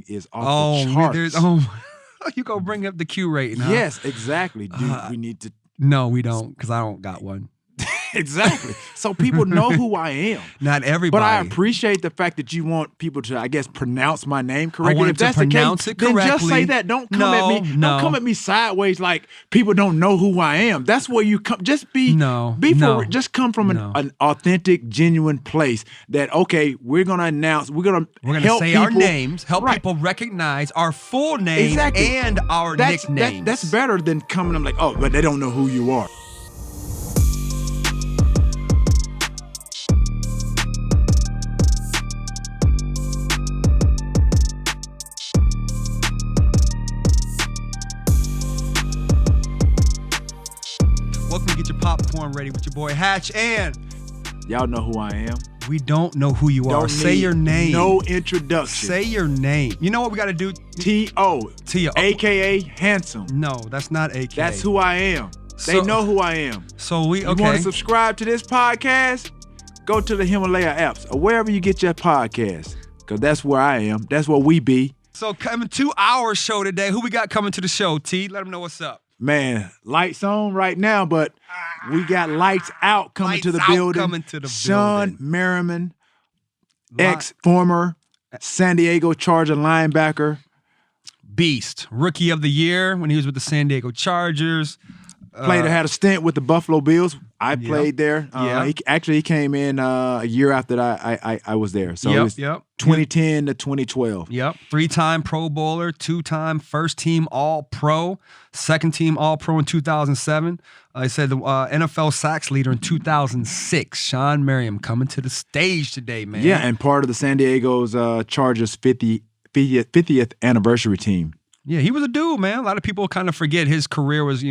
is off the charts. You go bring up the Q rating, huh? Yes, exactly. We need to. No, we don't, because I don't got one. Exactly. So people know who I am. Not everybody. But I appreciate the fact that you want people to, I guess, pronounce my name correctly. I want if them that's to pronounce the it case, correctly. Then just say that. Don't come at me. Don't come at me sideways like people don't know who I am. That's where you come. Just just come from an authentic, genuine place. That we're gonna announce. We're gonna help say people, our names. Help people recognize our full name and our nicknames. That's better than coming. I'm like, but they don't know who you are. Welcome to Get Your Popcorn Ready with your boy Hatch, and y'all know who I am. We don't know who you are. Say your name. No introduction. Say your name. You know what we got to do? T.O. A.K.A. Handsome. No, that's not A.K.A. That's who I am. They know who I am. So You want to subscribe to this podcast? Go to the Himalaya apps or wherever you get your podcast, because that's where I am. That's where we be. So coming to our show today, who we got coming to the show, T? Let them know what's up. Man, lights on right now, but we got lights out coming to the building. Shawne Merriman, ex-former San Diego Charger linebacker. Beast. Rookie of the year when he was with the San Diego Chargers. Had a stint with the Buffalo Bills. I played there. He came in a year after I was there. So it was 2010 to 2012. Yep. 3-time Pro Bowler, 2-time first-team All-Pro, second-team All-Pro in 2007. I said the NFL sacks leader in 2006. Shawne Merriman coming to the stage today, man. Yeah, and part of the San Diego's Chargers 50th anniversary team. Yeah, he was a dude, man. A lot of people kind of forget his career was,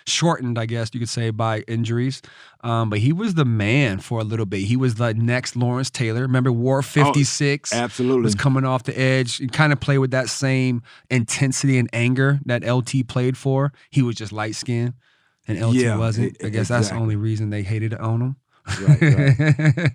shortened, I guess you could say, by injuries. But he was the man for a little bit. He was the next Lawrence Taylor. Remember, wore 56. Absolutely. Was coming off the edge. He kind of played with that same intensity and anger that LT played for. He was just light-skinned, and LT wasn't. I guess that's the only reason they hated to own him. Right.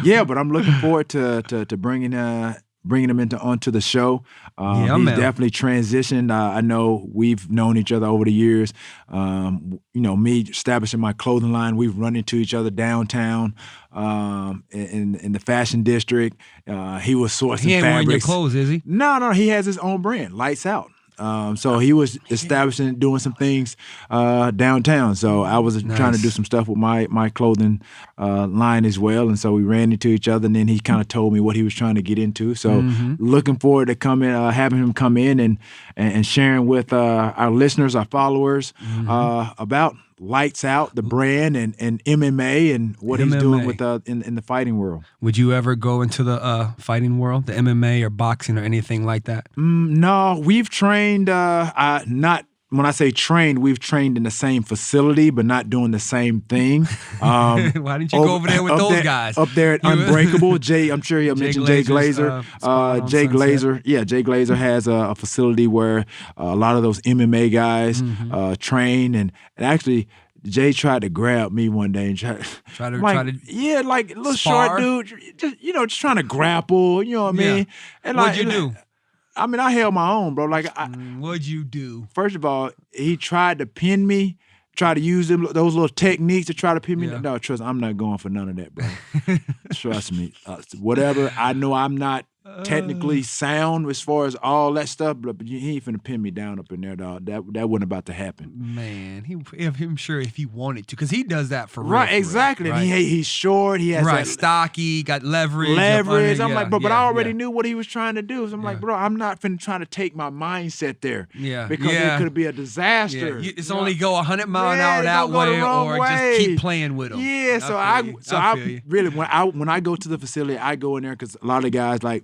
Yeah, but I'm looking forward to bringing him onto the show. He's definitely transitioned. I know we've known each other over the years. Me establishing my clothing line, we've run into each other downtown in the fashion district. He was sourcing fabrics. He ain't wearing your clothes, is he? No, he has his own brand, Lights Out. So he was establishing, doing some things downtown. So I was trying to do some stuff with my clothing line as well. And so we ran into each other, and then he kind of told me what he was trying to get into. So looking forward to having him come in and sharing with our listeners, our followers, about Lights Out, the brand, and MMA, and what he's doing with in the fighting world. Would you ever go into the fighting world, the MMA or boxing or anything like that? No, we've trained. Not when I say trained, we've trained in the same facility, but not doing the same thing. Why didn't you go over there with those guys? Up there at Unbreakable, Jay, I'm sure he'll mention Jay Glazer. Jay Glazer. Yeah, Jay Glazer has a facility where a lot of those MMA guys train. And actually, Jay tried to grab me one day and try to like a little spar? short dude, just trying to grapple, you know what I mean? And what'd you do? I mean, I held my own, bro. What'd you do? First of all, he tried to pin me, try to use those little techniques to try to pin me. No, trust me, I'm not going for none of that, bro. Trust me. Whatever, I know I'm not technically sound as far as all that stuff, but he ain't finna pin me down up in there, dog. That wasn't about to happen. Man, I'm sure if he wanted to, because he does that for real. Right, exactly. Real, right? And he's short. He has stocky, got leverage. I'm like, but I already knew what he was trying to do. So I'm like, bro, I'm not finna trying to take my mindset there. Yeah, because it could be a disaster. Yeah. It's only go 100 mile an hour that way, or just keep playing with him. Yeah, I really when I go to the facility, I go in there because a lot of guys like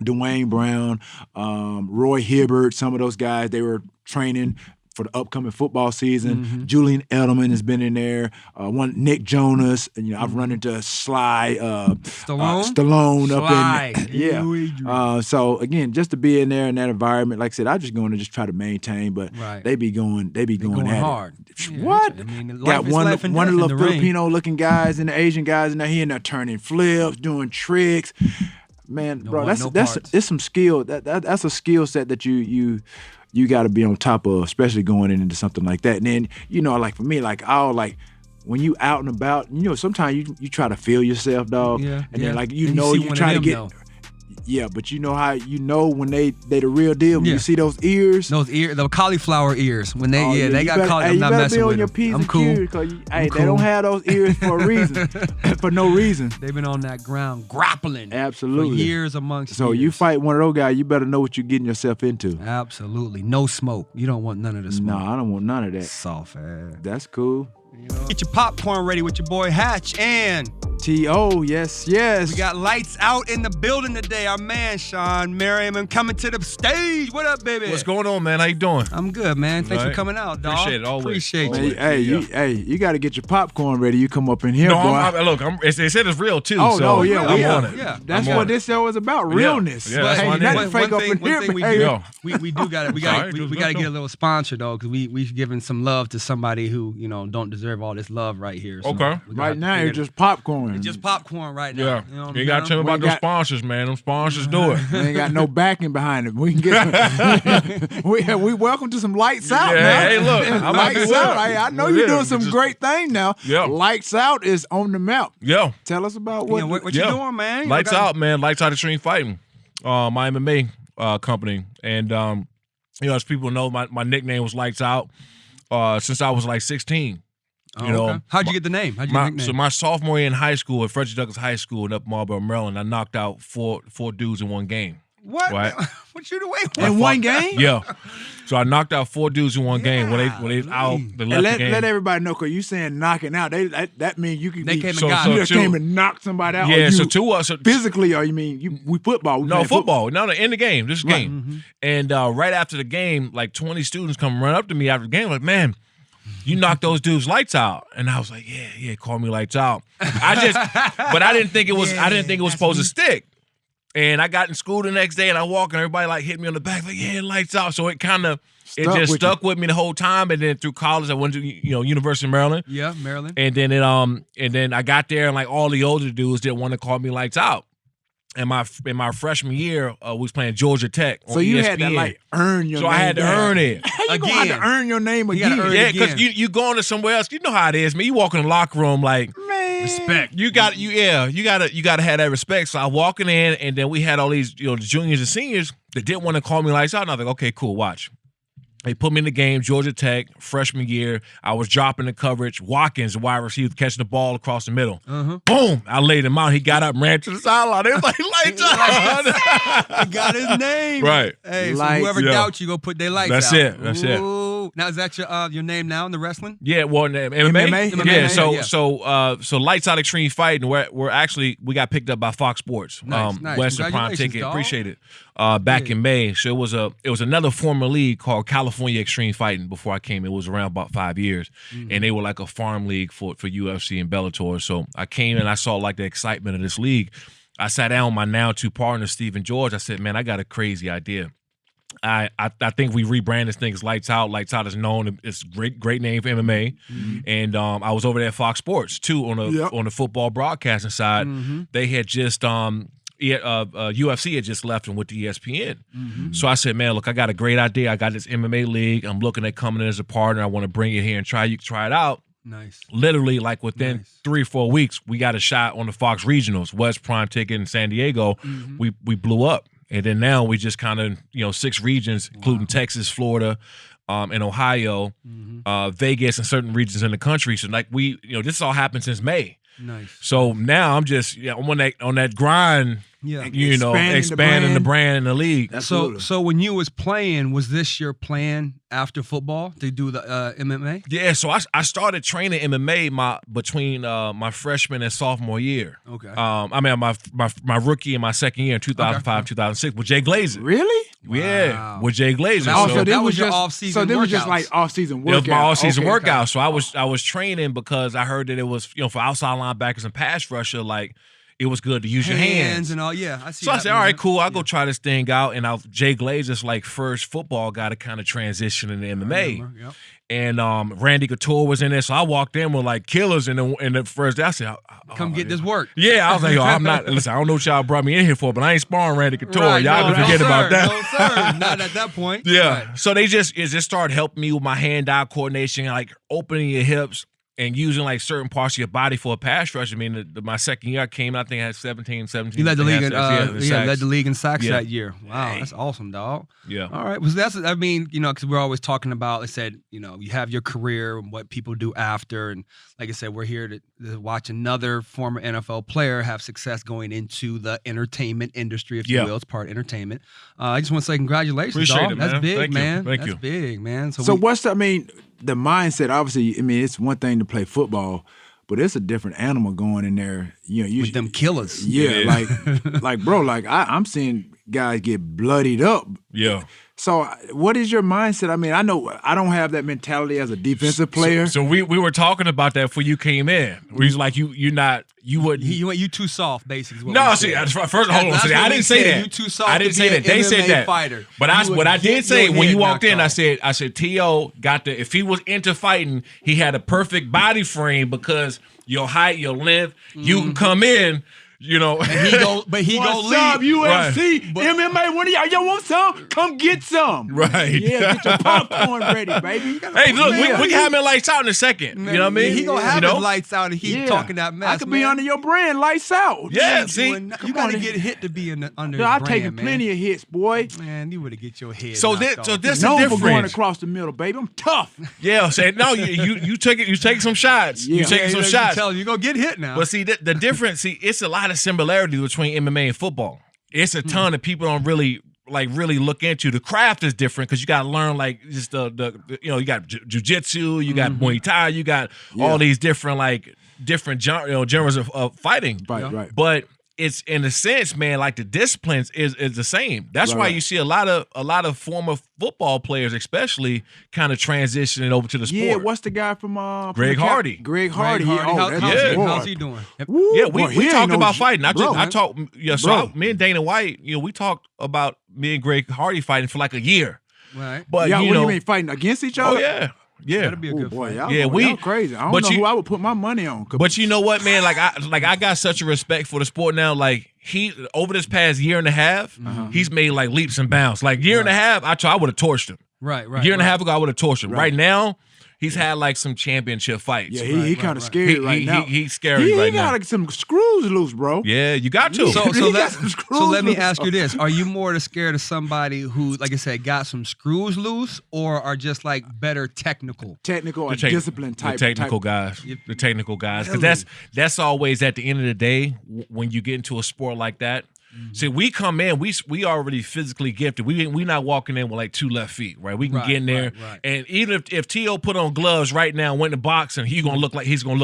Dwayne Brown, Roy Hibbert, some of those guys, they were training for the upcoming football season. Julian Edelman has been in there. Nick Jonas. And, I've run into Sly Stallone up in there. So again, just to be in there in that environment, like I said, I just going to just try to maintain, but they be going at hard. It. What? I mean, got one of the little Filipino looking guys and the Asian guys in there. He in there turning flips, doing tricks. Man, No bro, one, no that's parts. it's some skill. That's a skill set that you got to be on top of, especially going into something like that. And then like for me, like when you out and about, sometimes you try to feel yourself, dog. Yeah, and yeah. then like And you try to get. know. Yeah, but you know how when they the real deal. When Yeah. you see those ears. The cauliflower ears. When they they got caught. Hey, I'm not messing with you better them. be on your P's I'm and cool. Q's, 'cause they cool. don't have those ears for a reason, for no reason. They've been on that ground grappling Absolutely. for years amongst So years. you fight one of those guys, you better know what you're getting yourself into. Absolutely. No smoke. You don't want none of the smoke. No, I don't want none of that. Soft ass. That's cool. Get your popcorn ready with your boy Hatch and T.O., yes. we got lights out in the building today. Our man Shawne Merriman coming to the stage. What up, baby? What's going on, man? How you doing? I'm good, man. Thanks for Right. coming out, dog. Appreciate it, always. Appreciate Man, you. hey, you got to get your popcorn ready. You come up in here, No, boy. look, they said it's real too. Oh, so no, yeah, I'm yeah. on it. Yeah. That's I'm what on this show is about, realness. Yeah, that's hey, what I nothing need. fake up in here, we hey. do, we do got we got Sorry, we got to get a little sponsor though, because we've given some love to somebody who don't deserve all this love right here. So Okay. we gotta Right now, figure it's just popcorn. it's just popcorn right now. Yeah. You know what You I'm got to tell me We about those got- sponsors, man. Them sponsors do it. We ain't got no backing behind it. We can get we welcome to some lights out Yeah, now. hey, look, I'm happy lights with out. it. Hey, I know Yeah, you're doing some just- great thing now. Yeah. Lights out is on the map. Yo, Tell us about what. what you doing, man? You Lights got- out, man. Lights out Extreme Fighting, my MMA company, and as people know, my nickname was Lights Out since I was like 16. Oh, You know, okay. How'd you get the name? How'd you get the nickname? So my sophomore year in high school at Frederick Douglass High School in Upper Marlboro, Maryland, I knocked out four dudes in one game. What? Right. What you doing? in one game? Yeah. So I knocked out four dudes in one game. When they out, they And left let the game. everybody know, because you saying knocking out. That means you can They be, came and So- got so you it. just two- came and knocked somebody out. or Yeah, you so two us. physically, or you mean we football? We No, playing football. No, in the game. This Right. game. And right after the game, like 20 students come run up to me after the game, like, man, you knocked those dudes lights out. And I was like, yeah, call me lights out. But I didn't think it was supposed to stick. And I got in school the next day and I walk and everybody like hit me on the back, like, yeah, lights out. So it kind of stuck with me the whole time. And then through college, I went to University of Maryland. Yeah, Maryland. And then I got there and like all the older dudes didn't want to call me lights out. And in my freshman year, we was playing Georgia Tech on So you ESPN. had to like earn your So name. I had to back. earn it. How you gonna have Again. to earn your name You gotta again? earn Yeah, it because again. you going to somewhere else. You know how it is, man. You walk in the locker room like Man. Respect. you got to have that respect. So I walking in, and then we had all these the juniors and seniors that didn't want to call me lights out. And I was like, okay, cool, watch. They put me in the game, Georgia Tech, freshman year. I was dropping the coverage. Watkins, the wide receiver, catching the ball across the middle. Boom! I laid him out. He got up and ran to the sideline. It was like, lights out. I got his name. Right. Hey, so Lights, whoever yeah. doubts you, go put their lights That's out. it. That's it. Ooh. Now, is that your name now in the wrestling? Yeah, well, MMA. MMA? Yeah. Yeah. So Lights Out Extreme Fighting. We got picked up by Fox Sports. Nice, nice. Western Prime Congratulations, Ticket. dog. Appreciate it. Back in May. So it was another former league called California Extreme Fighting. Before I came, it was around about 5 years, and they were like a farm league for UFC and Bellator. So I came and I saw like the excitement of this league. I sat down with my now two partners, Steve and George. I said, man, I got a crazy idea. I think we rebrand this thing as Lights Out. Lights Out is known. It's great name for MMA. And I was over there at Fox Sports too on the football broadcasting side. They had just UFC had just left and went to ESPN. So I said, man, look, I got a great idea. I got this MMA league. I'm looking at coming in as a partner. I want to bring it here and try it out. Nice. Literally, like within 3 or 4 weeks, we got a shot on the Fox Regionals, West Prime Ticket in San Diego. We blew up. And then now we just kind of, 6 regions, including Texas, Florida, and Ohio, Vegas, and certain regions in the country. So like this all happened since May. Nice. So now I'm just I'm on that grind. Yeah. Expanding the brand in the league. So when you was playing, was this your plan after football to do the MMA? Yeah, so I started training MMA between my freshman and sophomore year. Okay. I mean my rookie and my second year in 2005, 2006 with Jay Glazer. Really? Yeah, Wow. with Jay Glazer. That was your off-season So this was just workouts. like off-season workout. It was my all-season Okay, workout. So I was training because I heard that it was for outside linebackers and pass rusher, like it was good to use your hands and all. Yeah, I see. So I said, all right, cool. I'll go try this thing out. And Jay Glazer's like first football guy to kind of transition into MMA. Yep. And Randy Couture was in there. So I walked in with like killers. And the first day I said, come get this work. Yeah, I was like, yo, I'm not, listen, I don't know what y'all brought me in here for, but I ain't sparring Randy Couture. Right, y'all can forget about that. No, sir. Not at that point. Yeah. Right. So it just started helping me with my hand-eye coordination, like opening your hips and using like certain parts of your body for a pass rush. I mean, my second year I came, I think I had 17. You led the league in led the league in sacks Yeah. that year. Wow, that's awesome, dog. Yeah. All right. Well, that's, I mean, because we're always talking about, like I said, you have your career and what people do after. And like I said, we're here to watch another former NFL player have success going into the entertainment industry, if you will. It's part entertainment. I just want to say congratulations, Appreciate dog. it, man. That's big, Thank man. you. Thank That's you. big, man. So the mindset, obviously, I mean, it's one thing to play football, but it's a different animal going in there. With them killers. Yeah, like bro, like I'm seeing guys get bloodied up. Yeah. So what is your mindset? I mean, I know I don't have that mentality as a defensive player. So we were talking about that before you came in. Where he's like, you wouldn't. You too soft, basically. Is what No, we see, said. first hold on. See, I didn't say that. You too soft. I didn't say that. They said that. Fighter. But what I did say when you walked in, I said T.O. got if he was into fighting, he had a perfect body frame because your height, your length, you can come in. And he go lead. What's up, UFC, MMA? What do y'all want some? Come get some. Right. Yeah, get your popcorn ready, baby. Hey, look, we can have him lights out in a second. You know what I mean? He gonna have his lights out and he talking that mess. I could be under your brand, lights out. Yeah, see? You gotta get hit to be under I've his brand, taken plenty of hits, boy. Man, you would have get your head. So knocked this off. is Known different. for going across the middle, baby. I'm tough. Yeah, say no. You take some shots. Yeah. You taking some shots. You're gonna get hit now. But see, the difference. See, it's a lot of similarities between MMA and football. It's a ton that people don't really look into. The craft is different because you got to learn just the you got jiu-jitsu, you got Muay Thai, you got all these different genres of fighting. Right. But it's in a sense, man, like the disciplines is the same. That's why you see a lot of former football players, especially, kind of transitioning over to the sport. Yeah, what's the guy from Greg Hardy? Greg Hardy. How's he doing? Yeah, we talked about fighting. I talked. Bro. Me and Dana White, we talked about me and Greg Hardy fighting for like a year. Right. But what do you mean fighting against each other? Oh yeah. Yeah, that'd be a good fight. Y'all crazy. I don't know who I would put my money on. But you know what, man? I got such a respect for the sport now. Like he over this past year and a half, he's made like leaps and bounds. Like year and a half, I would have torched him. Right. Year and a half ago, I would have torched him. Right now, he's had like some championship fights. Yeah, he kind of scary right now. He's scary right now. He got some screws loose, bro. Yeah, you got to. So let me ask you this: are you more scared of somebody who, like I said, got some screws loose, or are just like better technical or discipline type? The technical guys. The technical guys. Because that's always at the end of the day when you get into a sport like that. See, we come in, we already physically gifted. We not walking in with like 2 left feet, right? We can get in there, and even if T.O. put on gloves right now, and went to boxing, he's gonna look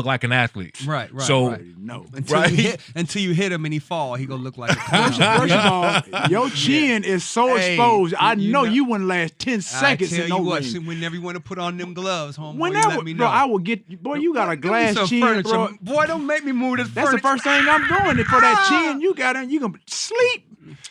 like an athlete. Right. So no, until you hit him and he fall, he gonna look like. First of all, your chin is so exposed. I know you wouldn't last 10 seconds. I tell you what, whenever you want to put on them gloves, homeboy, whenever, you let me know. bro, I will get you. Boy, you got a glass chin, furniture. bro. Boy, don't make me move this. That's the first thing I'm doing. For that chin, you got it. You gonna sleep.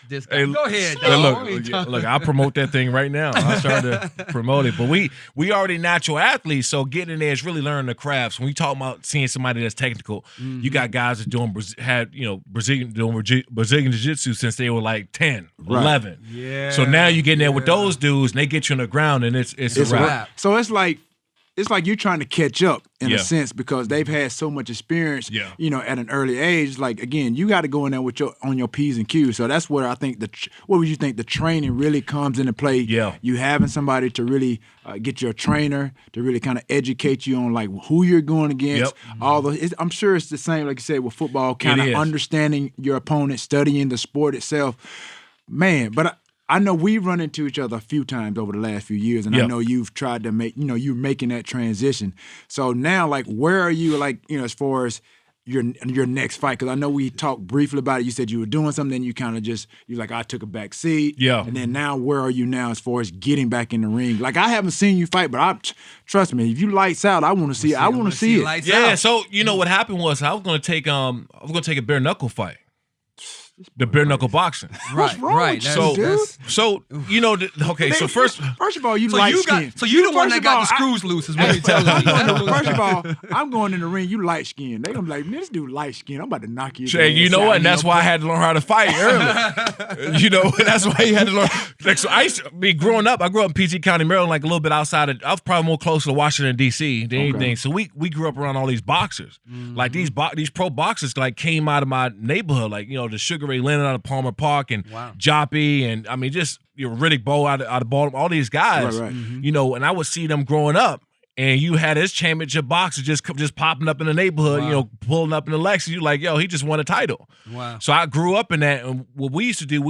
Hey, go ahead, dog. Look, I'll promote that thing right now. I started to promote it. But we already natural athletes, so getting in there is really learning the crafts. When we talk about seeing somebody that's technical, you got guys that Brazilian jiu-jitsu since they were like 10, 11. Yeah. So now you get in there with those dudes, and they get you on the ground, and it's a wrap. So it's like you're trying to catch up in a sense because they've had so much experience, at an early age. Like, again, you got to go in there with on your P's and Q's. So that's where I think what would you think the training really comes into play? Yeah. You having somebody to really get your trainer to really kind of educate you on like who you're going against. Yep. I'm sure it's the same, like you said, with football, kind of understanding your opponent, studying the sport itself. Man, but I know we've run into each other a few times over the last few years, and I know you've tried to make, you're making that transition. So now, like, where are you, like, as far as your next fight? Because I know we talked briefly about it. You said you were doing something, then you kind of you're like, I took a back seat. Yeah. And then now, where are you now as far as getting back in the ring? Like, I haven't seen you fight, but trust me, if you lights out, I want to see it. I want to see it. Yeah. So you know what happened was I was gonna take a bare knuckle fight. The bare knuckle boxing. What's wrong with you, So you know, so first of all, you light skin. So you the one that got the screws loose is what you're telling me. First of all, I'm going in the ring, you light skin. They gonna be like, man, this dude light skin. I'm about to knock you. Jay, you know what? And that's why I had to learn how to fight early. You know, that's why you had to learn. Like, so I used to be growing up. I grew up in PG County, Maryland, like a little bit outside of. I was probably more close to Washington D.C. than anything. So we grew up around all these boxers. Like these pro boxers like came out of my neighborhood, like the Sugar Ray Leonard out of Palmer Park and Joppy and I mean just Riddick Bowe out of Baltimore, all these guys, right. And I would see them growing up, and you had this championship boxer just popping up in the neighborhood, pulling up in the Lexus. You like, yo, he just won a title. Wow. So I grew up in that, and what we used to do,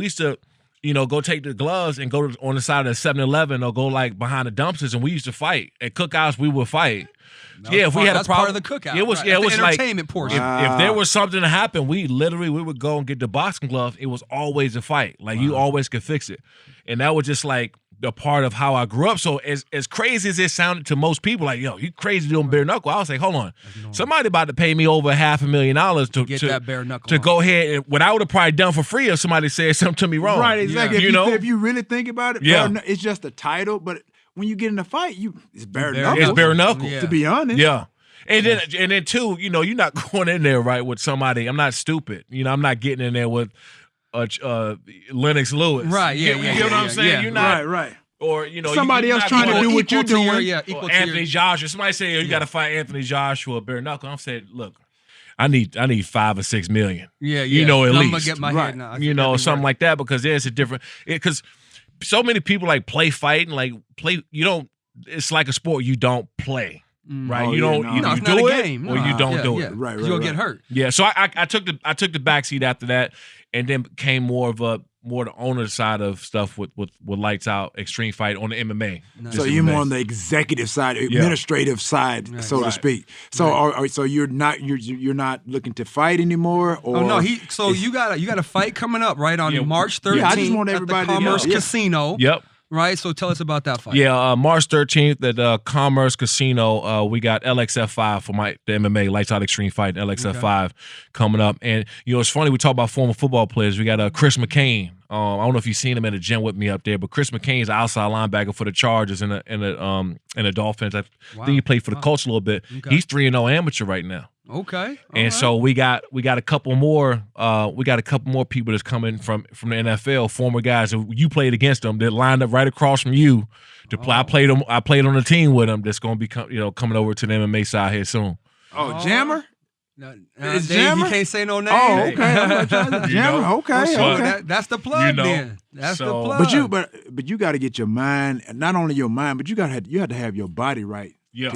go take the gloves and go on the side of the 7-Eleven or go like behind the dumpsters, and we used to fight. At cookouts, we would fight. If we had a problem, part of the cookout. It was right. it was the like entertainment portion. If there was something to happen, we would go and get the boxing gloves. It was always a fight. Like you always could fix it, and that was just like the part of how I grew up. So as crazy as it sounded to most people, like, yo, you crazy doing bare knuckle. I was like, hold on, somebody about to pay me over $500,000 to get that bare knuckle to go ahead and what I would have probably done for free if somebody said something to me wrong. Right, exactly. Yeah. If you really think about it, it's just a title, but when you get in a fight, it's bare knuckle. It's bare knuckle. To be honest. Yeah. And then too, you're not going in there right with somebody. I'm not stupid. I'm not getting in there with Lennox Lewis. Right. Yeah. You know what I'm saying? Yeah. You're not right. Or somebody else trying to do what you're doing. Or Anthony Joshua. Somebody say you got to fight Anthony Joshua bare knuckle. I'm saying, look, I need $5 or $6 million. Yeah. At least. I'm gonna get my head now. Something like that, because there's a different because so many people like play fight and like play. You don't. It's like a sport. You don't play. Right, you do it game. or you don't do it. Right, you'll get hurt. Yeah, so I took the back seat after that, and then became more the owner side of stuff with Lights Out Extreme Fight on the MMA. Nice. So you're more on the executive side, administrative side, so to speak. So so you're not looking to fight anymore, or no? You got a fight coming up right on March 13th. Yeah, I just want everybody at the Commerce to know. Casino. Yep. Right, so tell us about that fight. Yeah, March 13th at Commerce Casino, we got LXF5 for the MMA Lights Out Extreme Fight, LXF5 coming up. And, it's funny, we talk about former football players. We got Chris McCain. I don't know if you've seen him in the gym with me up there, but Chris McCain's an outside linebacker for the Chargers and the Dolphins. I think he played for the Colts a little bit. Okay. He's 3-0 amateur right now. Okay. And so we got a couple more people that's coming from the NFL, former guys who you played against them that lined up right across from you to play. I played on the team with them that's going to be coming over to the MMA side here soon. Oh, Jammer? Dave, Jammer? You can't say no name. Oh, okay. I'm trying to Jammer. Okay. That's the plug then. That's the plug. But you got to get your mind, not only your mind, but you have to have your body right. Yeah.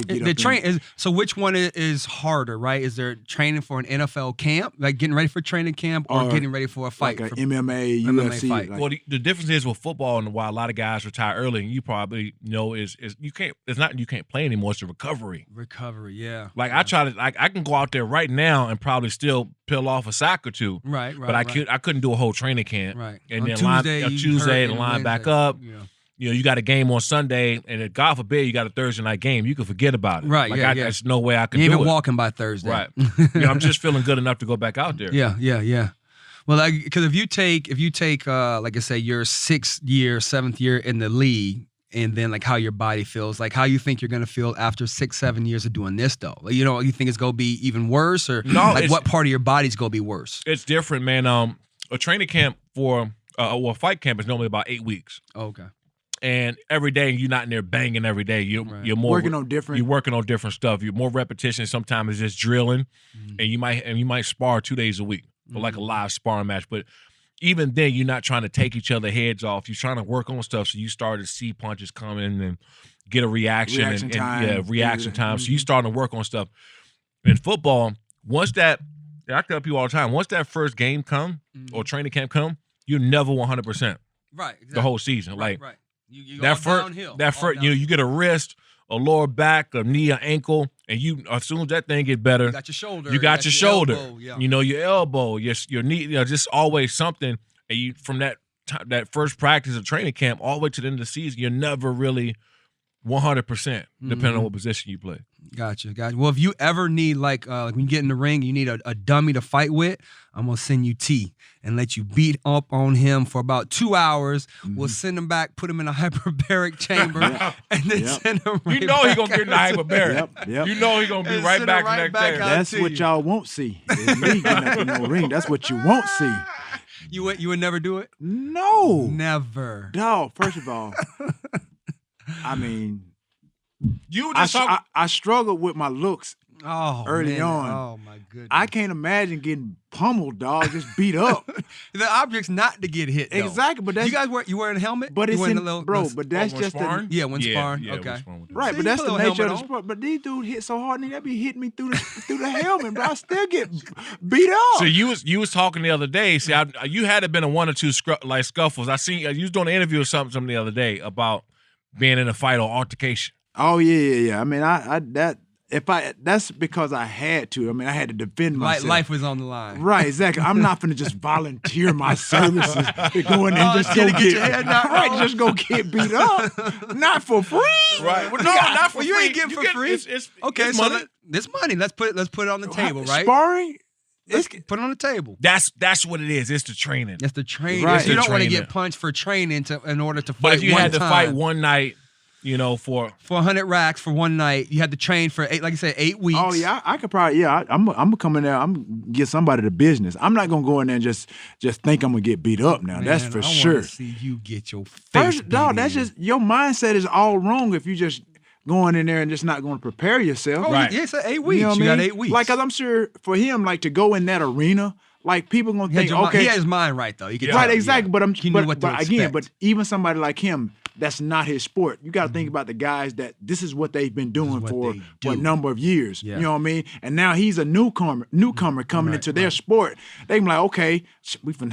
So which one is harder, right? Is there training for an NFL camp, like getting ready for training camp, or getting ready for a fight? Like an MMA, UFC fight. Well, the difference is with football, and why a lot of guys retire early, and you probably know is you can't. It's not you can't play anymore. It's the recovery. Recovery, yeah. Like I can go out there right now and probably still peel off a sack or two. Right. But I couldn't do a whole training camp. Right. And on then Tuesday and line back up. Yeah. You got a game on Sunday, and God forbid you got a Thursday night game. You can forget about it. Right, There's no way I can do it. Even walking by Thursday. Right. I'm just feeling good enough to go back out there. Yeah. Well, because if you take, like I say, your 6th year, 7th year in the league, and then like how your body feels, like how you think you're gonna feel after 6-7 years of doing this, though. Like, you think it's gonna be even worse, or what part of your body's gonna be worse? It's different, man. A training camp for a fight camp is normally about 8 weeks. Oh, okay. And every day you're not in there banging every day. You're more working on different. You're working on different stuff. You're more repetition. Sometimes it's just drilling, and you might spar 2 days a week for like a live sparring match. But even then, you're not trying to take each other heads off. You're trying to work on stuff. So you start to see punches coming and get a reaction time. So you starting to work on stuff. In football, I tell people all the time, once that first game come or training camp come, you're never 100%. Right. Exactly. The whole season, right. You get a wrist, a lower back, a knee, an ankle. And you, as soon as that thing get better, You got your shoulder. you got your shoulder. elbow, yeah. You know, your elbow, your knee. You know, just always something. And you from that first practice of training camp all the way to the end of the season, you're never really 100%, depending on what position you play. Gotcha. Well, if you ever need, like when you get in the ring, you need a dummy to fight with, I'm going to send you T and let you beat up on him for about 2 hours. We'll send him back, put him in a hyperbaric chamber, and then send him right You know he's going to back get in the hyperbaric. Yep. You know he's going to be And right send back him right the next back day. out. That's to what you. y'all won't see. Is me getting up in the ring. That's what you won't see. You would never do it? No. Never. Dog, first of all, I mean, You I, just talk, I struggled with my looks Oh, early man. on. Oh, my goodness. I can't imagine getting pummeled, dog, just beat up. The object's not to get hit, though. Exactly, but that's You guys wearing a helmet? but You it's wearing in, the little, bro. little- But that's when just the, sparring? yeah, when sparring. Yeah, Okay. when sparring with them. right. See, But you that's put a the little nature of the helmet on. sport. But these dudes hit so hard, and they be hitting me through the helmet, bro. I still get beat up. So you was talking the other day. See, you had to been in one or two scuffles. I seen you was doing an interview or something the other day about being in a fight or altercation. Oh yeah. I mean, that's because I had to. I mean, I had to defend myself. Life was on the line. Right, exactly. I'm not finna just volunteer my services to go in there and just go get your head knocked right, off. just go get beat up. Not for free. Right. Well, no, not for Well, you free. ain't getting for free. It's Okay, it's so money. this money, let's put it on the table, right? Sparring? Let's put it on the table. That's what it is. It's the training. That's the training. Right. You don't want to Training. get punched for training in order to fight. But if you one had to time. fight one night, you know, for 100 racks for one night, you had to train for 8 weeks. Oh yeah, I could probably I'm gonna come in there. I'm gonna get somebody to business. I'm not gonna go in there and just think I'm gonna get beat up now. Man, That's for I sure. wanna see you get your face First, dog, beat that's in. just your mindset is all wrong if you just going in there and just not going to prepare yourself. Oh, Right. yeah, it's 8 weeks. You know what I got mean? 8 weeks. Like, 'cause I'm sure for him, like to go in that arena, like people gonna think, okay, he had his mind right though. He could right, tell, exactly. yeah. But He knew what to again, expect. but even somebody like him, that's not his sport. You got to think about the guys that this is what they've been doing what for they a do. number of years. Yeah. You know what I mean? And now he's a newcomer coming into their sport. They be like, okay, we finna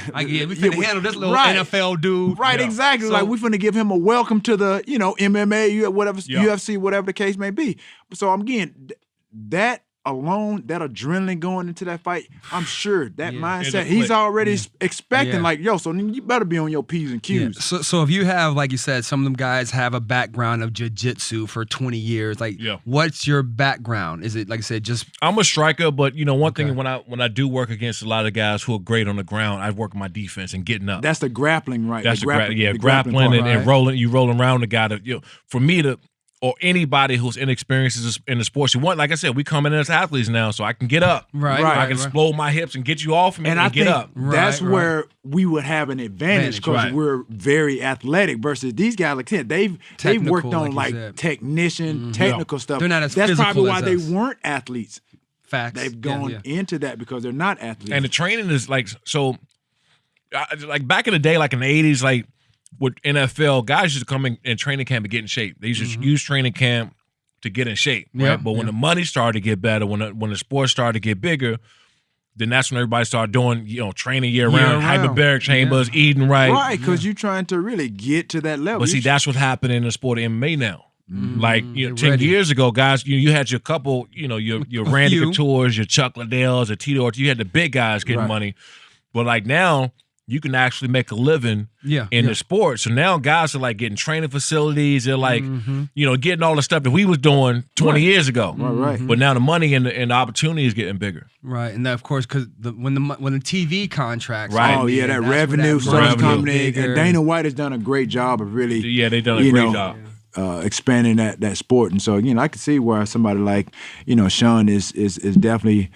handle this little right. NFL dude. Right, Yeah. exactly. So- like we finna give him a welcome to the, MMA, whatever, Yeah. UFC, whatever the case may be. So again, that alone, that adrenaline going into that fight, I'm sure that It'll mindset, he's click. already expecting, Yeah. like, yo, so then you better be on your P's and Yeah. Q's. So if you have, like you said, some of them guys have a background of jiu-jitsu for 20 years. Like, Yeah. what's your background? Is it, like I said, just I'm a striker, but one Okay. thing when I do work against a lot of guys who are great on the ground, I work my defense and getting up. That's the grappling, right? That's the grappling part. and Right. rolling. You rolling around the guy for me to. Or anybody who's inexperienced in the sports, like I said, we come in as athletes now, so I can get up. Right. I can explode my hips and get you off me And and I get think up. that's Right, where we would have an advantage because right. we're very athletic versus these guys. Like I said, they've Technical, worked on like you said. technician, technical stuff. They're not as That's probably physical why as they us. weren't athletes. facts? They've gone into that because they're not athletes. And the training is like so. Like back in the day, like in the '80s, like with NFL guys used to come in training camp and get in shape. They used to use training camp to get in shape, right? Yeah, But when yeah. the money started to get better, when the sports started to get bigger, then that's when everybody started doing, training year round, hyperbaric chambers, eating right. right, because you're trying to really get to that level. But see, You that's what's happening in the sport of MMA now. Like 10 ready. years ago, guys, you had your couple, your Randy few. Couture's, your Chuck Liddells, your Tito Ortiz. You had the big guys getting Right. money. But like now, you can actually make a living Yeah, in yeah. the sport. So now guys are like getting training facilities. They're like, getting all the stuff that we was doing 20 years ago. right. But now the money and the opportunity is getting bigger. Right, and then of course, because when the TV contracts, Right. Oh, yeah, that revenue starts coming in. And Dana White has done a great job of really Yeah, they done a great job. expanding that sport. And so, I could see where somebody like, Shawne is definitely,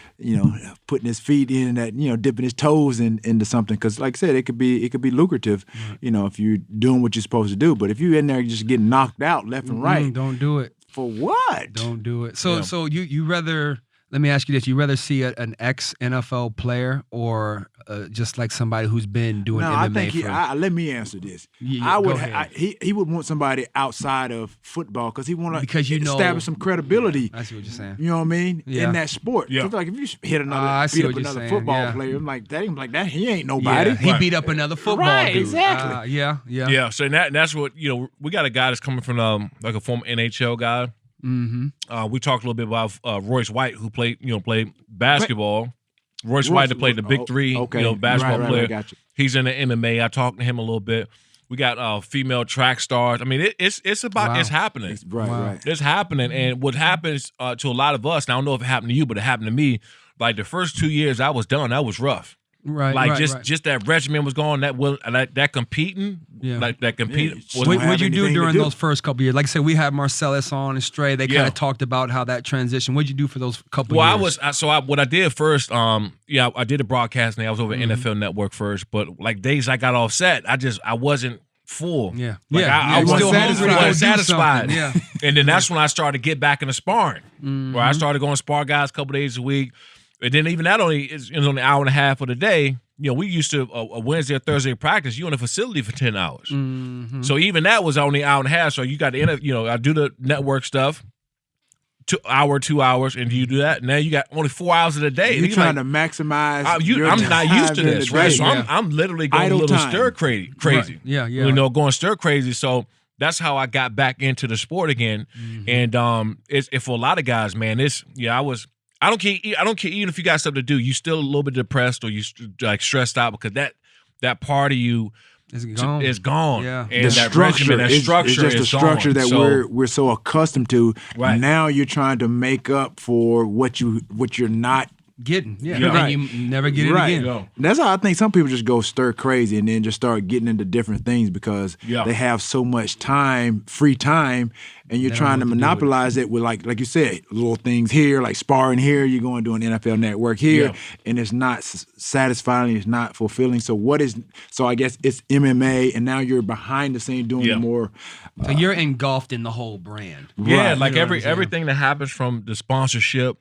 putting his feet in that, dipping his toes into something. Because like I said, it could be lucrative, if you're doing what you're supposed to do. But if you're in there just getting knocked out left and right, Don't do it. for what? Don't do it. So Yeah. so you rather, let me ask you this: you rather see an ex NFL player or just like somebody who's been doing No, MMA I think for? let me answer this. Yeah, I go would. ahead. He would want somebody outside of football because he want Because to establish some credibility. I see what you're saying. You know what I mean? Yeah. In that sport. Yeah. I feel like if you hit I see beat what up you're another saying, football yeah. player, I'm like that. He ain't nobody. Yeah, he Right. beat up another football Right, dude. exactly. Yeah. Yeah, so that's what we got a guy that's coming from like a former NHL guy. We talked a little bit about Royce White, who played basketball. Royce White, that played the Big Three, basketball player. Right, gotcha. He's in the MMA. I talked to him a little bit. We got female track stars. I mean, it's happening. Right. It's happening. And what happens to a lot of us, and I don't know if it happened to you, but it happened to me. Like the first 2 years I was done, that was rough. Right. Just that regimen was going, that competing. Yeah. Like that competing. What'd you do during those first couple years? Like I said, we had Marcellus on and Stray. They kind of talked about how that transition. What'd you do for those couple years? What I did first, I did the broadcasting. I was over at NFL Network first, but like days I got off set, I wasn't full. I wasn't satisfied. Yeah. And then that's when I started to get back into sparring, where I started going to spar guys a couple days a week. And then even that it was only an hour and a half of the day. We used to a Wednesday or Thursday practice. You in a facility for 10 hours. So even that was only an hour and a half. So you got to I do the network stuff, 2 hours, and you do that. Now you got only 4 hours of the day. You're trying to maximize. I'm not used to this, right? So I'm literally going Idle a little time. stir crazy. Right. Yeah. Going stir crazy. So that's how I got back into the sport again. And it's for a lot of guys, man. I don't care even if you got something to do. You still a little bit depressed or you like stressed out because that part of you is gone. Yeah. And the that structure, regimen, that structure it's just is the structure gone. that we're so accustomed to. Right. Now you're trying to make up for what you're not getting. Yeah. Right. And you never get it again. No. That's how I think some people just go stir crazy and then just start getting into different things because they have so much time, free time, and you're trying to monopolize it with like you said, little things here, like sparring here. You're going to do an NFL Network here, and it's not satisfying. It's not fulfilling. So I guess it's MMA, and now you're behind the scenes doing the more. So you're engulfed in the whole brand. Yeah, like everything that happens from the sponsorship.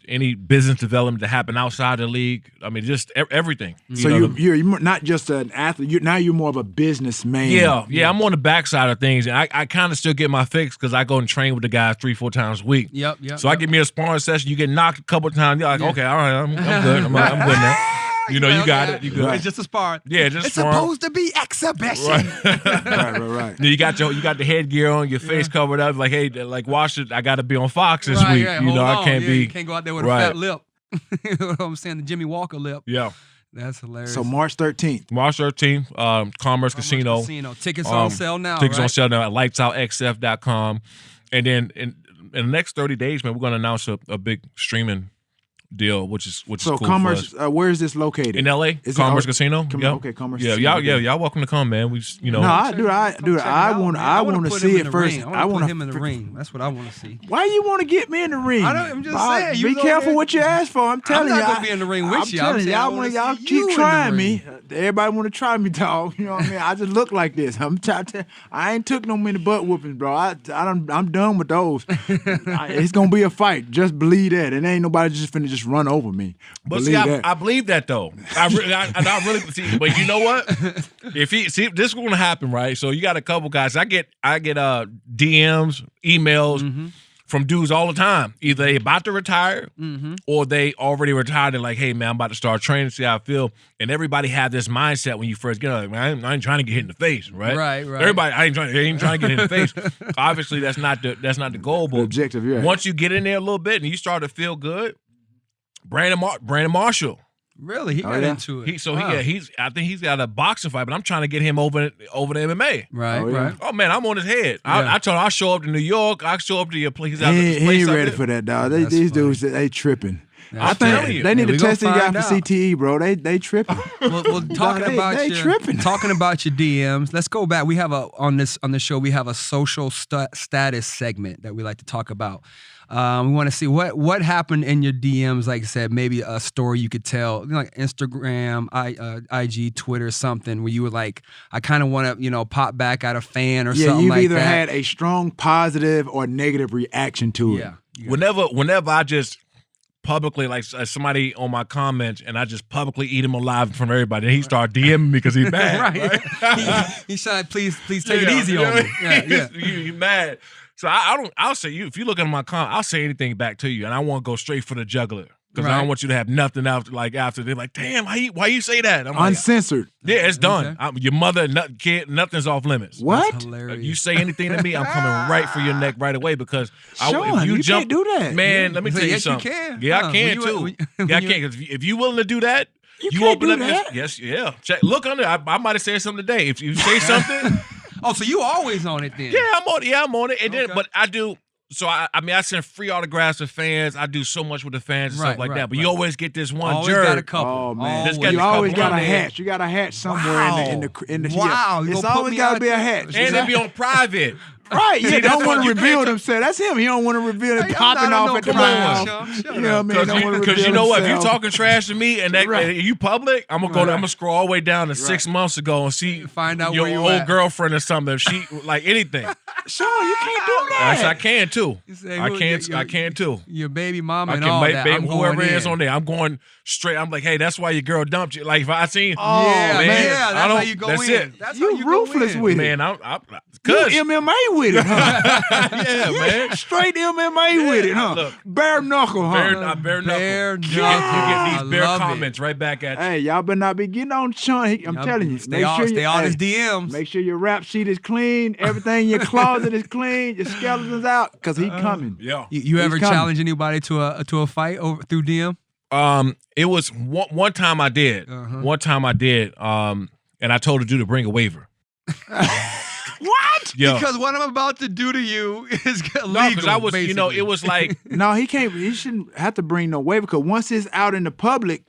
Any business development that happened outside the league. I mean, just everything. So you're not just an athlete. Now you're more of a businessman. Yeah. I'm on the backside of things, and I kind of still get my fix because I go and train with the guys 3-4 times a week. Yep. So I get me a sparring session. You get knocked a couple of times. You're like, okay, all right, I'm good. I'm good now. You got it. You good. It's just a spar. Yeah, just it's sparring. supposed to be exhibition. Right. Then you got the headgear on, your face covered up. Like, hey, like watch it. I got to be on Fox this week. Yeah, I can't be. You can't go out there with a fat lip. You know what I'm saying? The Jimmy Walker lip. Yeah. That's hilarious. So March 13th. March 13th, Commerce Casino. Tickets on sale now. Tickets on sale now at lightsoutxf.com. And then in the next 30 days, man, we're going to announce a big streaming deal, which is cool. So Commerce, where is this located? In LA, Commerce Casino. Okay, Commerce. Yeah, y'all welcome to come, man. No, I want to see it first. I want to put him in the ring. That's what I want to see. Why you want to get me in the ring? I'm just saying. Be careful what you ask for. I'm telling you. I'm not gonna be in the ring with you. I'm telling you, y'all keep trying me. Everybody want to try me, dog. You know what I mean? I just look like this. I ain't took no many butt whoopings, bro. I'm done with those. It's gonna be a fight. Just believe that. It ain't nobody just finna just run over me. But I believe that though. I really see. But you know what? If this is going to happen, right? So you got a couple guys. I get DMs, emails from dudes all the time. Either they about to retire or they already retired and like, hey man, I'm about to start training, see how I feel. And everybody have this mindset when you first get like, man, I ain't trying to get hit in the face, right? Right. Everybody, I ain't trying to get hit in the face. Obviously, that's not the goal. But the objective, yeah. Once you get in there a little bit and you start to feel good. Brandon Marshall. Really? He got into it. I think he's got a boxing fight, but I'm trying to get him over the MMA. Right. Oh man, I'm on his head. Yeah. I told him I'll show up to New York. I'll show up to your place. He ain't ready for that, dog. These dudes, they tripping. I think they need to test these guys for CTE, bro. They tripping. Well, talking about your DMs. Let's go back. We have on the show we have a social status segment that we like to talk about. We want to see what happened in your DMs. Like I said, maybe a story you could tell, like Instagram, IG, Twitter, something where you were like, I kind of want to, pop back at a fan or something like that. You've either had a strong positive or negative reaction to it. Whenever I just publicly, like somebody on my comments, and I just publicly eat him alive in front of everybody, and he started DMing me because he's mad. Right? He said, please take it easy on me. Yeah. You mad. So I'll say if you look at my comment, I'll say anything back to you, and I want to go straight for the jugular. Because I don't want you to have nothing after. They're like, damn, why you say that? I'm uncensored. Like, yeah, it's done. Your mother, kid, nothing's off limits. What? You say anything to me, I'm coming right for your neck right away because Shawne, you can't do that. Man, let me tell you something. Yeah, I can too. Yeah, I can. If you willing to do that, you open up. Yes, yeah. Look under. I might have said something today. If you say something. Oh, so you always on it then? Yeah, I'm on it. And then, but I do. So I send free autographs to fans. I do so much with the fans and stuff like that. But you always get this one always jerk. Got a couple. Oh man, you always got a hatch. You got a hatch somewhere in the Wow, it's always got to be a hatch. And they be on private. Right, yeah, don't want to reveal themselves. That's him. He don't want to reveal it popping off at the mouth. You know what I mean? Because you know what? If you talking trash to me and you public, I'm gonna scroll all the way down to 6 months ago and find out your old girlfriend or something. If she like anything. Shawne, you can't do that. Yes, I can too. I can too. Your baby mama and all that. Whoever is on there, I'm going straight. I'm like, hey, that's why your girl dumped you. Like if I seen, man, that's how you go in. That's it. That's you ruthless with it, man. You MMA with it, huh? Yeah, man. Straight MMA with it, huh? Look, bare knuckle, huh? Bare knuckle. Bare you get these bare comments right back at you. Hey, y'all better not be getting on Shawne. I'm telling you. Stay on his DMs. Make sure your rap sheet is clean. Everything in your closet is clean. Your skeleton's out because he coming. Yeah. You ever challenge anybody to a fight through DM? It was one time I did. One time I did. And I told the dude to bring a waiver. What? Yo. Because what I'm about to do to you is legal. No, because I was, it was like. No, he can't. He shouldn't have to bring no waiver because once it's out in the public,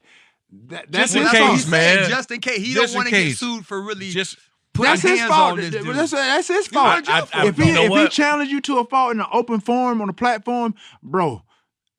that's in case, man. Just in case he don't want to get sued for really. That's his fault. That's his fault. If he challenged you to a fault in an open forum on a platform, bro.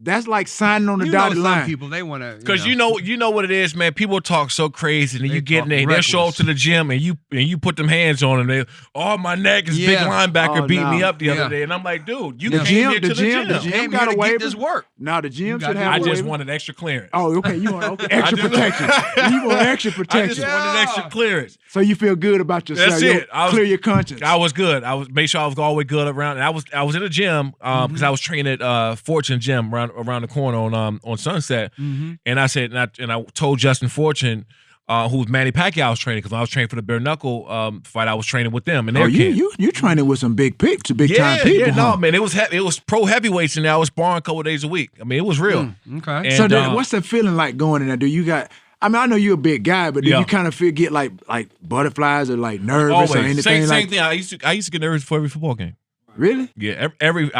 That's like signing on the dotted line. Some people they want to because you know what it is, man. People talk so crazy, and then you get in there, they'll show up to the gym, and you put them hands on them. My neck is big linebacker beat me up the other day, and I'm like, dude, you came here to the gym. The gym got to get this work. No, the gym should have. I just wanted extra clearance. Oh, okay, you want extra protection. You want extra protection. I just wanted extra clearance. So you feel good about yourself. That's it. Clear your conscience. I was good. I was made sure I was always good around. And I was in a gym because I was training at Fortune Gym around the corner on Sunset, and I said, and I told Justin Fortune, who was Manny Pacquiao's training, because I was training for the bare knuckle fight. I was training with them, and you training with some big time people. Yeah, no, man, it was pro heavyweights, and I was sparring a couple of days a week. I mean, it was real. Okay. And, so what's the feeling like going in there? Do you got? I mean, I know you're a big guy, but do you kind of get like butterflies or like nervous or anything? Same thing. I used to get nervous before every football game. Really? Yeah, every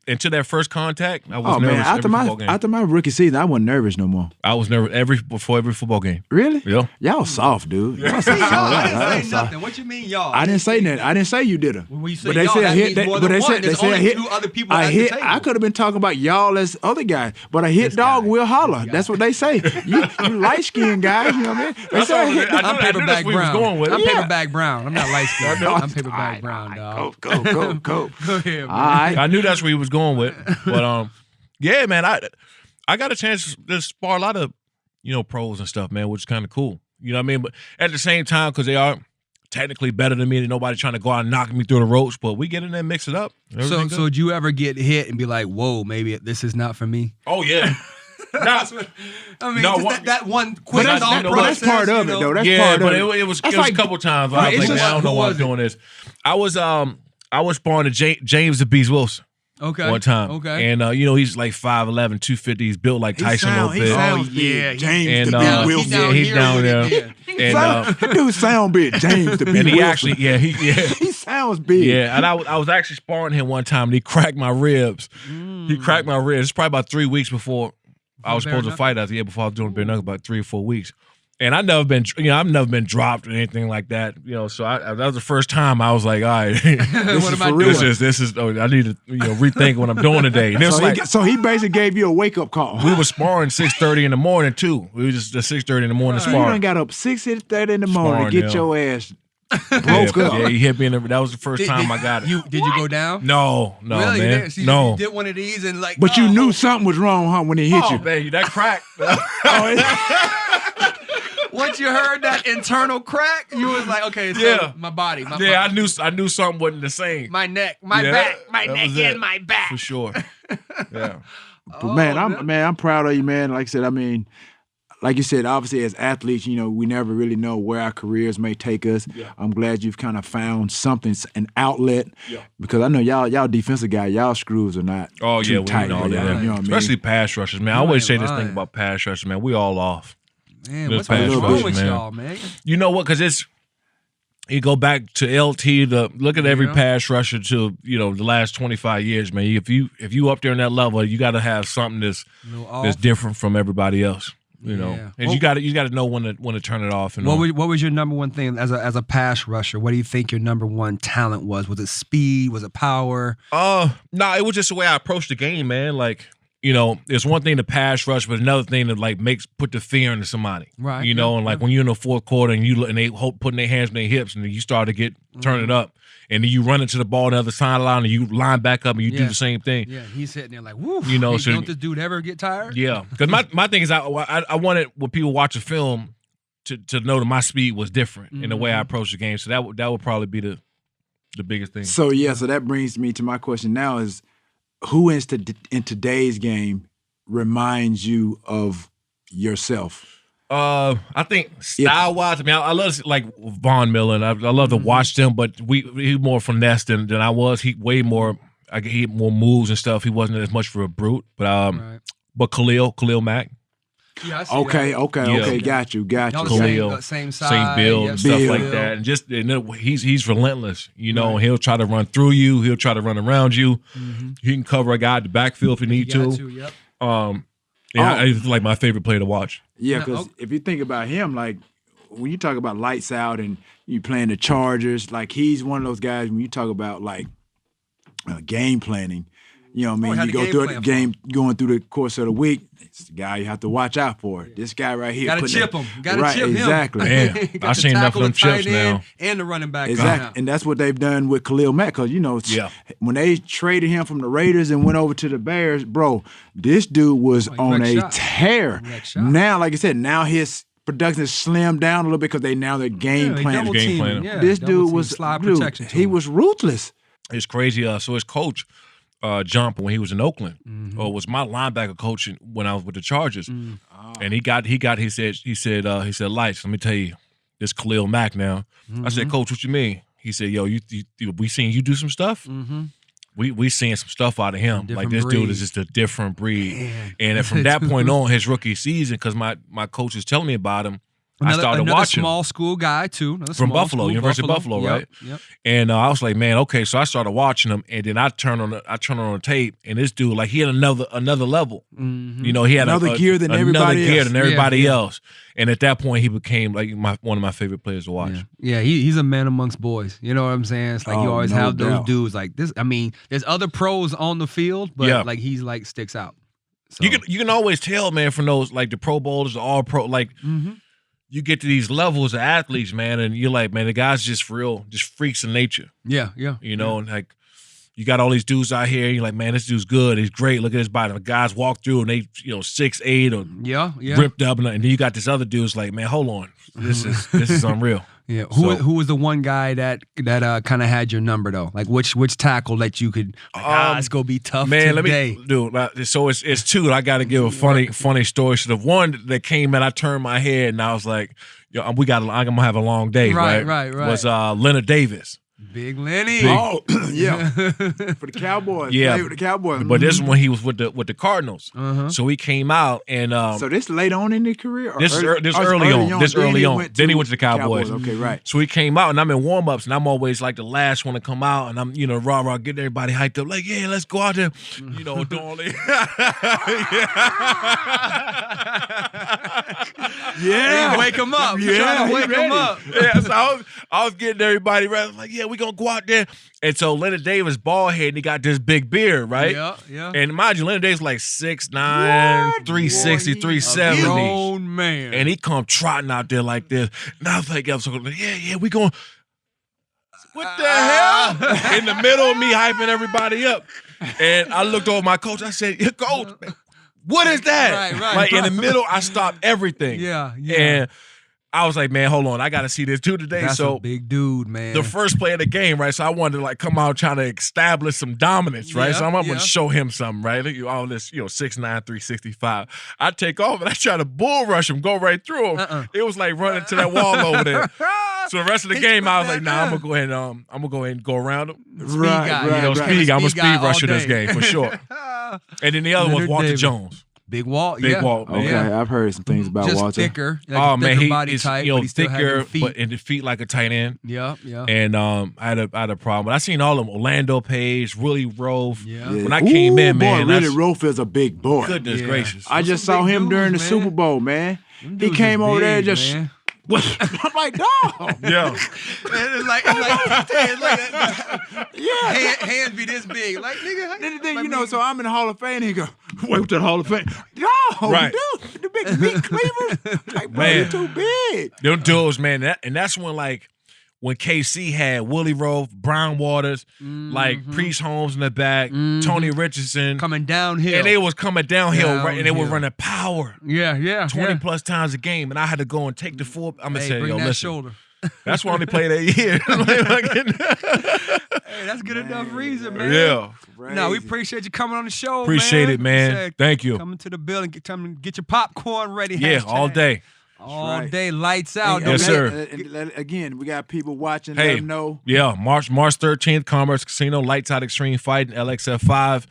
until that first contact, I was nervous. After my rookie season, I wasn't nervous no more. I was nervous before every football game. Really? Yeah. Y'all soft, dude. Y'all soft. I didn't say nothing. What you mean, y'all? I didn't say nothing. I didn't say you did it. When you say y'all, that means more than one. There's only two other people at the table. I could have been talking about y'all as other guys, but a hit dog will holler. That's what they say. You light skinned guys, you know what I mean? They say I'm paperback brown. I'm paperback brown. I'm not light skinned. I'm paperback brown, dog. Go. Go ahead, man. I knew that's where he was going with, but yeah, man, I got a chance to spar a lot of pros and stuff, man, which is kind of cool. You know what I mean? But at the same time, because they are technically better than me, and nobody trying to go out and knock me through the ropes, but we get in there and mix it up. So do you ever get hit and be like, "Whoa, maybe this is not for me"? Oh yeah. That one quick thought process. That's part of it, though. That's part of it. It was a couple times. I was like, I don't know why I'm doing this. I was sparring to James the Beast Wilson. Okay. One time. Okay. And he's like 5'11", 250. He's built like Tyson a little bit. He sounds big. James the Beast Wilson. He's down there. And that dude sound big. James the Beast Wilson. And he actually, he sounds big. Yeah, and I was actually sparring him one time, and he cracked my ribs. He cracked my ribs. It's probably about 3 weeks before I was supposed to fight us. Yeah, before I was doing bare knuckle, about 3 or 4 weeks. And I've never been dropped or anything like that. So that was the first time I was like, all right, what am I doing? This is. I need to rethink what I'm doing today. And so he basically gave you a wake up call. We were sparring 6:30 in the morning too. We were just at 6:30 in the morning sparring. You done got up 6:30 in the morning to get your ass broke up. Yeah, he hit me that was the first time I got it. Did you go down? No, really? Man. You did one of these and like. But you knew something was wrong, huh? When he hit you. Man, that crack. Once you heard that internal crack, you was like, okay, so my body. I knew something wasn't the same. My neck, my back, my neck and my back. For sure. Yeah. But man, I'm proud of you, man. Like I said, I mean, like you said, obviously as athletes, you know, we never really know where our careers may take us. Yeah. I'm glad you've kind of found something, an outlet, because I know y'all defensive guys, y'all screws are not too tight. We know that. You know what Especially I mean? pass rushers, man. I always say this thing about pass rushers, man. We all off. Man, what's wrong with y'all, man? You know what? Because you go back to LT, look at every pass rusher to, you know, the last 25 years, man. If you up there in that level, you got to have something that's different from everybody else. You know, and you got to know when to turn it off. And what was your number one thing as a pass rusher? What do you think your number one talent was? Was it speed? Was it power? No, it was just the way I approached the game, man. Like, you know, it's one thing to pass rush, but another thing to like put the fear into somebody, right? You know, and like when you're in the fourth quarter and they putting their hands on their hips and you start to turn it up. And then you run into the ball on the other sideline, and you line back up, and you do the same thing. Yeah, he's sitting there like, woo. You know, don't this dude ever get tired? Yeah, because my thing is, I wanted when people watch a film to know that my speed was different in the way I approach the game. So that would probably be the biggest thing. So so that brings me to my question now: is who in today's game reminds you of yourself? I think style-wise, I mean, I love like Von Miller, and I love to watch them, but he's more finesse than I was. He way more, he had more moves and stuff. He wasn't as much for a brute, but Khalil Mack. Yeah, okay, got you. Khalil, same size, same build, stuff like that, and he's relentless. You know, he'll try to run through you. He'll try to run around you. He can cover a guy at the backfield if he need to. He's like my favorite player to watch. Yeah, because if you think about him, like when you talk about lights out and you playing the Chargers, like he's one of those guys when you talk about like game planning, you know what I mean? You go through the game, going through the course of the week, it's the guy you have to watch out for. This guy right here. Got to chip him. Got to chip him. Exactly. Man, I've seen enough of them chips now. And the running back. Exactly. And that's what they've done with Khalil Mack. Because, you know, when they traded him from the Raiders and went over to the Bears, bro, this dude was on a tear. Now, like I said, now his production is slimmed down a little bit because they're game planning. This dude was he was ruthless. It's crazy. So his coach, Jump, when he was in Oakland, was my linebacker coach when I was with the Chargers, and he said, Lights, let me tell you, this Khalil Mack now. I said, Coach, what you mean? He said, yo, we seen you do some stuff. We seeing some stuff out of him. Like this dude is just a different breed. Man. And from that point on, his rookie season, because my coach was telling me about him, I started watching. Small school guy too. From Buffalo, University of Buffalo, right? Yep. And I was like, man, okay. So I started watching him, and then I turned on the tape, and this dude, like, he had another level. You know, he had another gear than everybody else. And at that point, he became like one of my favorite players to watch. Yeah, he's a man amongst boys. You know what I'm saying? It's like you always have those dudes like this. I mean, there's other pros on the field, but like he's like sticks out. So. You can always tell, man, from those like the Pro Bowlers, the All Pro, like. You get to these levels of athletes, man, and you're like, man, the guy's just freaks in nature. Yeah. You know, and like you got all these dudes out here, you're like, man, this dude's good. He's great. Look at his body. The guys walk through and they, 6'8" or ripped up, and then you got this other dude's like, man, hold on, this is unreal. Yeah. Who was the one guy that kind of had your number though? Like which tackle that you could it's gonna be tough today. So it's two. I got to give a funny story. So the one that came in, I turned my head and I was like, I'm gonna have a long day. Right. Was Leonard Davis. Big Lenny. Oh, yeah. For the Cowboys. Yeah. With the Cowboys. But this is when he was with the Cardinals. So he came out and so this late on in his career? This early on. Then he went to the Cowboys. Okay, right. So he came out and I'm in warm-ups and I'm always like the last one to come out and I'm, rah-rah, getting everybody hyped up, like, yeah, let's go out there. Doing all Yeah. Wake him up. Trying to wake him up. Yeah, so I was getting everybody ready. Like, yeah, we're going to go out there. And so Leonard Davis, bald head, and he got this big beard, right? Yeah. And mind you, Leonard Davis like 6'9", 360, 370. Grown man. And he come trotting out there like this. And I was like, yeah, we going. What the hell? In the middle of me hyping everybody up. And I looked over my coach. I said, Coach, what is that? Right. Like in the middle, I stopped everything. Yeah. And I was like, man, hold on, I got to see this dude today. That's so a big dude, man. the first play of the game, right? So I wanted to like come out trying to establish some dominance, right? So I'm going to show him something, right? All this, 6'9", 365. I take off and I try to bull rush him, go right through him. It was like running to that wall over there. So the rest of the game, I was like, nah, I'm gonna go ahead and go around him. Speed guy. I'm a speed rusher this game for sure. And then the other one was Walter Jones. Big Walt, Big Walt, man. Okay, I've heard some things about just Walter. Thicker, man, body he's type, but he still thicker, had feet. but in the feet like a tight end. Yeah. And I had a problem. But I seen all of them. Orlando Page, Willie Rove. Yeah. When I came in, man, Willie Rove is a big boy. Goodness gracious. I just saw him during the Super Bowl, man. He came over there just. Man. I'm like, dog. Yeah. It's like hands be this big. Like, nigga. Then, so I'm in the Hall of Fame, and he go, wait to the Hall of Fame. Dog, Right. dude, the big meat cleavers. Like, bro, you're too big. Them dudes, man. That's when KC had Willie Rove, Brown Waters, like Priest Holmes in the back, Tony Richardson. Coming downhill. And they was coming downhill, right? And they were running power. Yeah. 20 plus times a game. And I had to go and take the full. I'm going to say, bring yo, that listen. shoulder. That's why I only played that year. Hey, that's good enough reason, man. Yeah. No, we appreciate you coming on the show, Appreciate it, man. Thank you. Coming to the building, get your popcorn ready. Yeah, Hashtag. all day. All day, lights out. Yes, sir. Again, we got people watching. Hey, let them know. Yeah, March 13th, Commerce Casino, Lights Out Extreme Fighting, LXF5.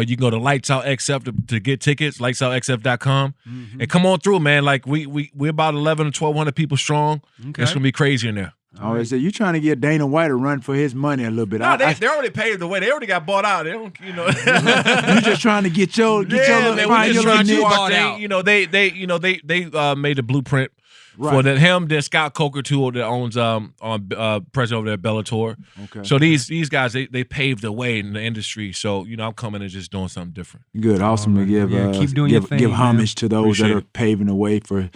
You can go to Lights Out XF to get tickets, lightsoutxf.com. And come on through, man. Like we're about 11 to 1,200 people strong. Okay. It's gonna be crazy in there. I always say, you trying to get Dana White to run for his money a little bit. No, they already paved the way. They already got bought out. They don't, you just trying to get your man, we just trying to do our thing. Out. They made the blueprint for him. Then Scott Coker too, that owns president over there at Bellator. Okay. So these guys they paved the way in the industry. So I'm coming and just doing something different. Good, awesome to give keep doing your thing, give homage to those Appreciate that are paving the way for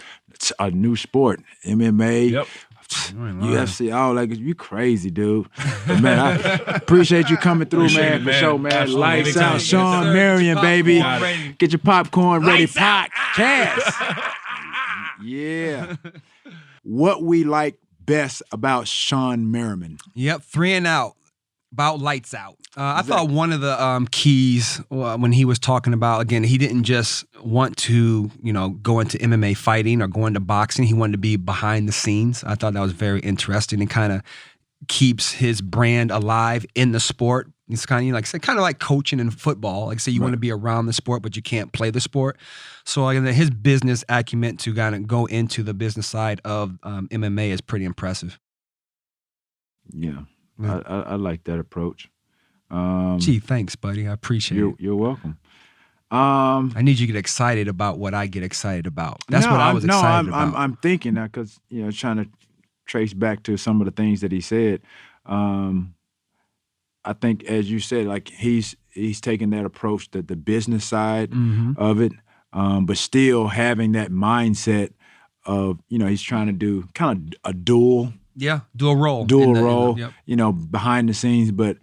a new sport, MMA. Yep. UFC, all like you crazy, dude. But man, I appreciate you coming through, man, for sure, man. Absolutely. Lights Anytime. out, Shawne Merriman, baby. Get your popcorn ready, podcast. Yeah. What we like best about Shawne Merriman? Yep, 3 and out. About lights out. I thought one of the keys when he was talking about, again, he didn't just want to, go into MMA fighting or go into boxing. He wanted to be behind the scenes. I thought that was very interesting and kind of keeps his brand alive in the sport. It's kind of like coaching in football. Like say you want to be around the sport, but you can't play the sport. So his business acumen to kind of go into the business side of MMA is pretty impressive. Yeah. I like that approach. Gee, thanks, buddy. I appreciate it. You're welcome. I need you to get excited about what I get excited about. That's what I was excited about. I'm thinking that because trying to trace back to some of the things that he said. I think, as you said, like he's taking that approach, the business side of it, but still having that mindset of he's trying to do kind of a dual. Yeah, dual role, behind the scenes. But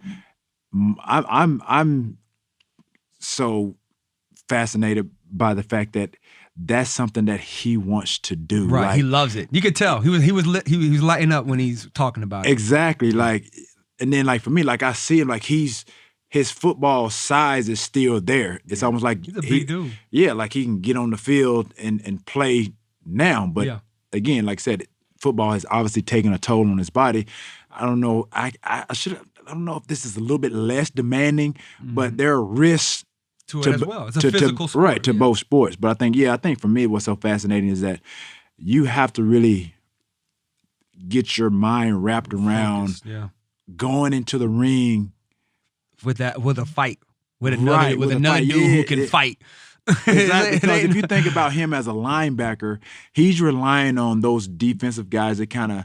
I'm so fascinated by the fact that that's something that he wants to do. Right, like, he loves it. You could tell he was lighting up when he's talking about it. Exactly, like, and then like for me, like I see him like his football size is still there. It's almost like he's a big dude. Yeah, like he can get on the field and play now. But again, like I said, football has obviously taken a toll on his body. I don't know. I don't know if this is a little bit less demanding, but there are risks to it as well. It's a physical sport. Right, to both sports. But I think for me what's so fascinating is that you have to really get your mind wrapped around going into the ring with a fight. With another dude who can fight. Exactly, because if you think about him as a linebacker, he's relying on those defensive guys that kind of,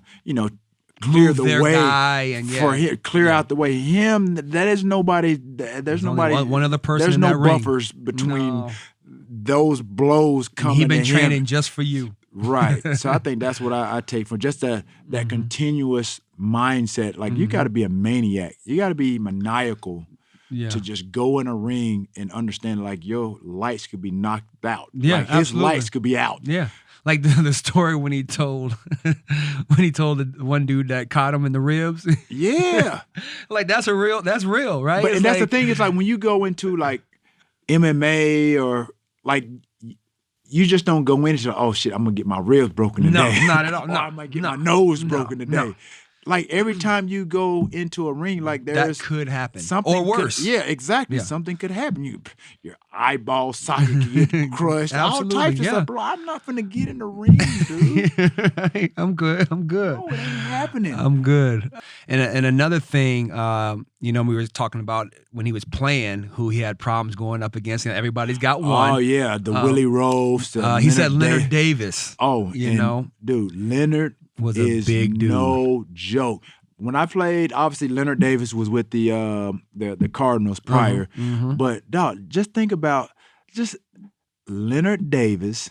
clear the way out the way. Him, that is nobody. There's nobody. One other person. There's in no that ring. buffers between those blows coming. He's been to training him. just for you. Right. So I think that's what I take from just that continuous mindset. Like you got to be a maniac. You got to be maniacal to just go in a ring and understand like your lights could be knocked out. Yeah, like his absolutely. lights could be out. Yeah. Like the story when he told the one dude that caught him in the ribs. Yeah. Like that's real, right? But It's and that's like, the thing is like when you go into like MMA or like you just don't go into oh shit, I'm gonna get my ribs broken today. No, not at all. Or No, I might get no, my nose broken no, today. no. Like every time you go into a ring, like there's that could happen, something or worse. Yeah, exactly. Yeah. Something could happen. Your eyeball socket could get crushed. All Absolutely, types of yeah. stuff, bro. I'm not gonna get in the ring, dude. I'm good. No, it ain't happening. I'm good. And another thing, we were talking about when he was playing, who he had problems going up against, and everybody's got one. Oh yeah, the Willie Rose. He said Leonard Davis. Oh, dude, Leonard was a big dude. No joke. When I played, obviously Leonard Davis was with the Cardinals prior, but dog, just think about just Leonard Davis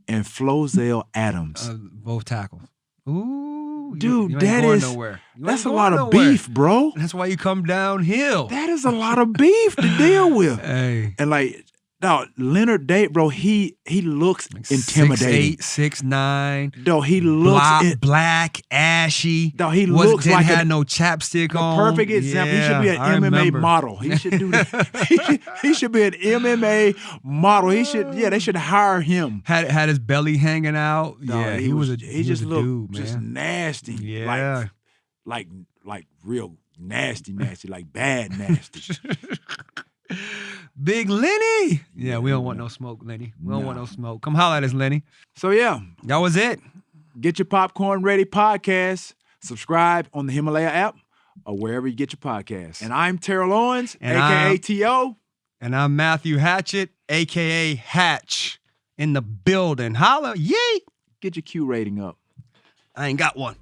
and Flozell Adams, both tackles. Ooh, dude, you that ain't going is nowhere. that's a lot of beef, bro. That's why you come downhill. That is a lot of beef to deal with. Hey, and like. No, Leonard Davis, bro, he looks intimidating. 6'8", 6'9". No, he looks black, ashy. No, he looks like had no chapstick on. Perfect example. He should be an MMA model. He should do that. he should be an MMA model. He should. Yeah, they should hire him. Had his belly hanging out. No, yeah, he just looked dude, just man. nasty. Yeah, like real nasty, like bad nasty. Big Lenny. Yeah, we don't want no smoke, Lenny. We don't want no smoke. Come holler at us, Lenny. So yeah, that was it. Get Your Popcorn Ready podcast. Subscribe on the Himalaya app or wherever you get your podcasts. And I'm Terrell Owens, a.k.a. T.O. And I'm Matthew Hatchette, a.k.a. Hatch, in the building. Holla, yay! Get your Q rating up. I ain't got one.